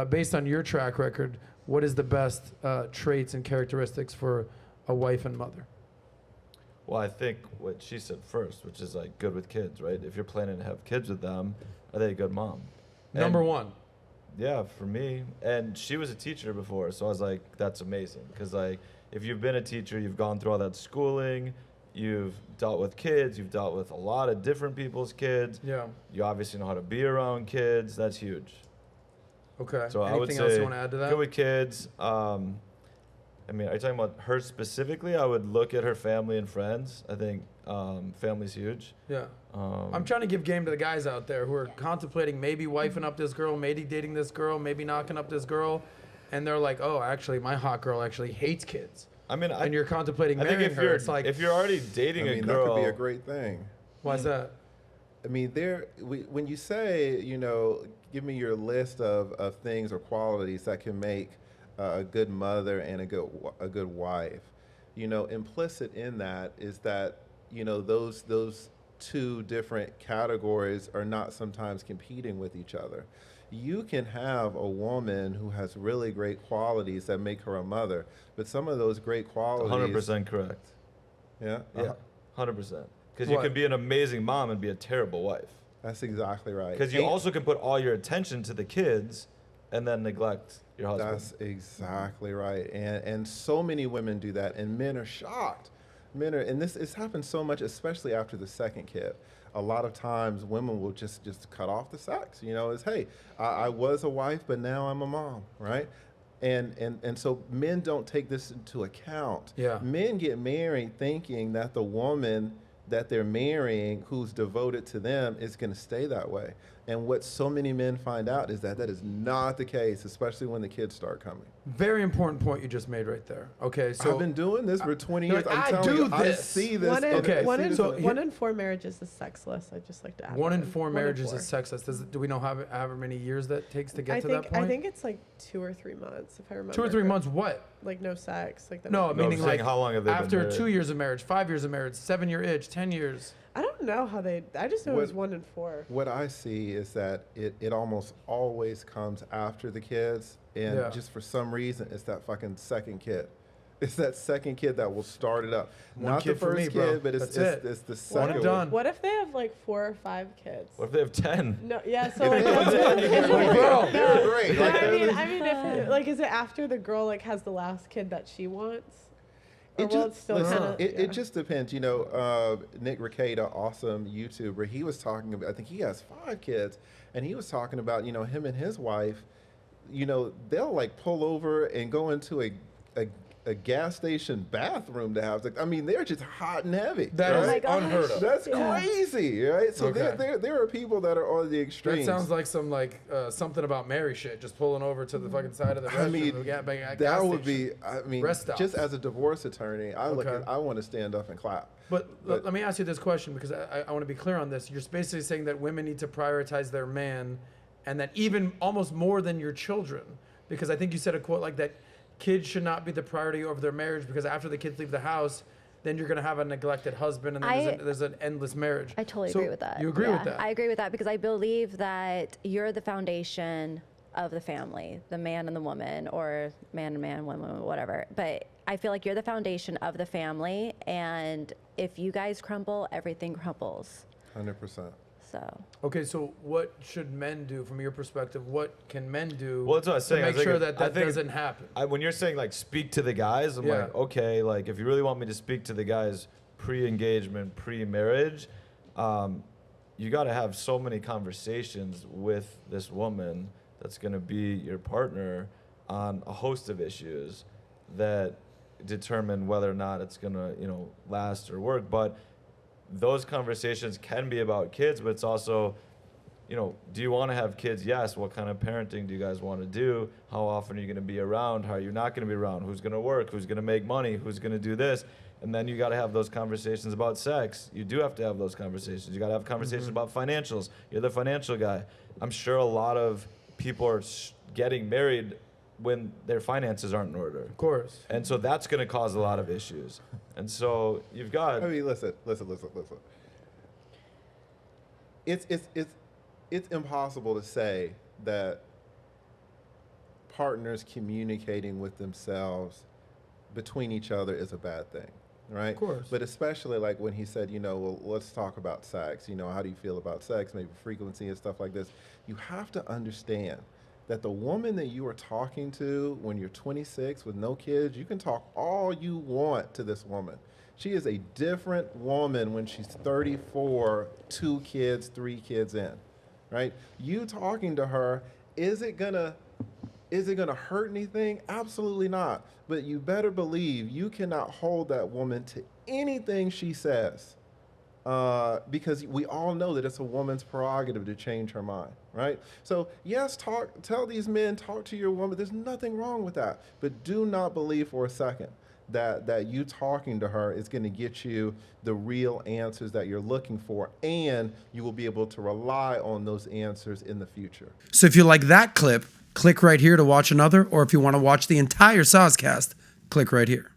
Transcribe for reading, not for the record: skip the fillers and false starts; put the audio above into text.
Based on your track record, what is the best traits and characteristics for a wife and mother? Well, I think what she said first, which is like good with kids, right? If you're planning to have kids with them, are they a good mom? Number one. Yeah, for me. And she was a teacher before, so I was like, that's amazing. Because like, if you've been a teacher, you've gone through all that schooling, you've dealt with kids, you've dealt with a lot of different people's kids. Yeah. You obviously know how to be around kids. That's huge. Okay. So Anything I would say else you want to add to that? good with kids. I mean, are you talking about her specifically? I would look at her family and friends. I think family's huge. Yeah. I'm trying to give game to the guys out there who are contemplating maybe wifing up this girl, maybe dating this girl, maybe knocking up this girl, and they're like, oh, actually, my hot girl actually hates kids. I mean, and you're contemplating marrying her. It's like, if you're already dating a girl, that could be a great thing. Why is that? I mean, when you say, give me your list of things or qualities that can make a good mother and a good wife, implicit in that is that, those two different categories are not sometimes competing with each other. You can have a woman who has really great qualities that make her a mother, but some of those great qualities... 100% correct. Yeah? Yeah, 100%. Because you can be an amazing mom and be a terrible wife. That's exactly right. Because you also can put all your attention to the kids and then neglect your husband. That's exactly right. And so many women do that, and men are shocked. And it's happened so much, especially after the second kid. A lot of times women will just cut off the sex. It's, hey, I was a wife, but now I'm a mom, right? And so men don't take this into account. Yeah. Men get married thinking that the woman that they're marrying who's devoted to them is going to stay that way. And what so many men find out is that is not the case, especially when the kids start coming. Very important point you just made right there. Okay, so I've been doing this for 20 years. Like, I'm telling you, I see this. One in four marriages is sexless. I'd just like to add. One in four marriages is sexless. Do we know however many years that takes to get to that point? I think it's like 2 or 3 months, if I remember. 2 or 3 months, what? Like no sex, like that. No, meaning like how long have they after been married? 2 years of marriage, 5 years of marriage, 7-year itch, 10 years. I don't know how I just know it was 1 in 4. What I see is that it almost always comes after the kids, and just for some reason, it's that fucking second kid. It's that second kid that will start it up. Not the first kid, but it's the second one. Done. What if they have like 4 or 5 kids? What if they have 10? No, yeah, so like, great. I mean, if, is it after the girl like has the last kid that she wants? It just depends. Nick Rekieta, awesome YouTuber, he was talking about, I think he has 5 kids, and he was talking about, him and his wife, they'll like pull over and go into a gas station bathroom to have sex. I mean, they're just hot and heavy. That is unheard of. That's crazy, right? So there are people that are on the extremes. That sounds like some something about Mary shit, just pulling over to the fucking side of the restroom. That would be. Just as a divorce attorney, I want to stand up and clap. But let me ask you this question, because I want to be clear on this. You're basically saying that women need to prioritize their man, and that even almost more than your children, because I think you said a quote like that. Kids should not be the priority over their marriage, because after the kids leave the house, then you're going to have a neglected husband, and then there's an endless marriage. I totally agree with that. You agree with that? I agree with that, because I believe that you're the foundation of the family, the man and the woman, or man and man, woman, whatever. But I feel like you're the foundation of the family, and if you guys crumble, everything crumbles. 100%. So. Okay, so what should men do from your perspective? What can men do that's what I was saying. to make sure that doesn't happen? When you're saying like speak to the guys, I'm like, okay, like if you really want me to speak to the guys pre-engagement, pre-marriage, you got to have so many conversations with this woman that's going to be your partner on a host of issues that determine whether or not it's going to, last or work. But those conversations can be about kids, but it's also, do you want to have kids? Yes. What kind of parenting do you guys want to do? How often are you going to be around? How are you not going to be around? Who's going to work? Who's going to make money? Who's going to do this? And then you got to have those conversations about sex. You do have to have those conversations. You got to have conversations about financials. You're the financial guy. I'm sure a lot of people are getting married when their finances aren't in order. Of course. And so that's going to cause a lot of issues. And so you've got... I mean, listen. It's impossible to say that partners communicating with themselves between each other is a bad thing, right? Of course. But especially like when he said, well, let's talk about sex. How do you feel about sex? Maybe frequency and stuff like this. You have to understand that the woman that you are talking to when you're 26 with no kids, you can talk all you want to this woman. She is a different woman when she's 34, 2 kids, 3 kids in, right? You talking to her, is it gonna hurt anything? Absolutely not. But you better believe you cannot hold that woman to anything she says, because we all know that it's a woman's prerogative to change her mind, right? So yes, tell these men, talk to your woman. There's nothing wrong with that. But do not believe for a second that you talking to her is going to get you the real answers that you're looking for, and you will be able to rely on those answers in the future. So if you like that clip, click right here to watch another, or if you want to watch the entire Soscast, click right here.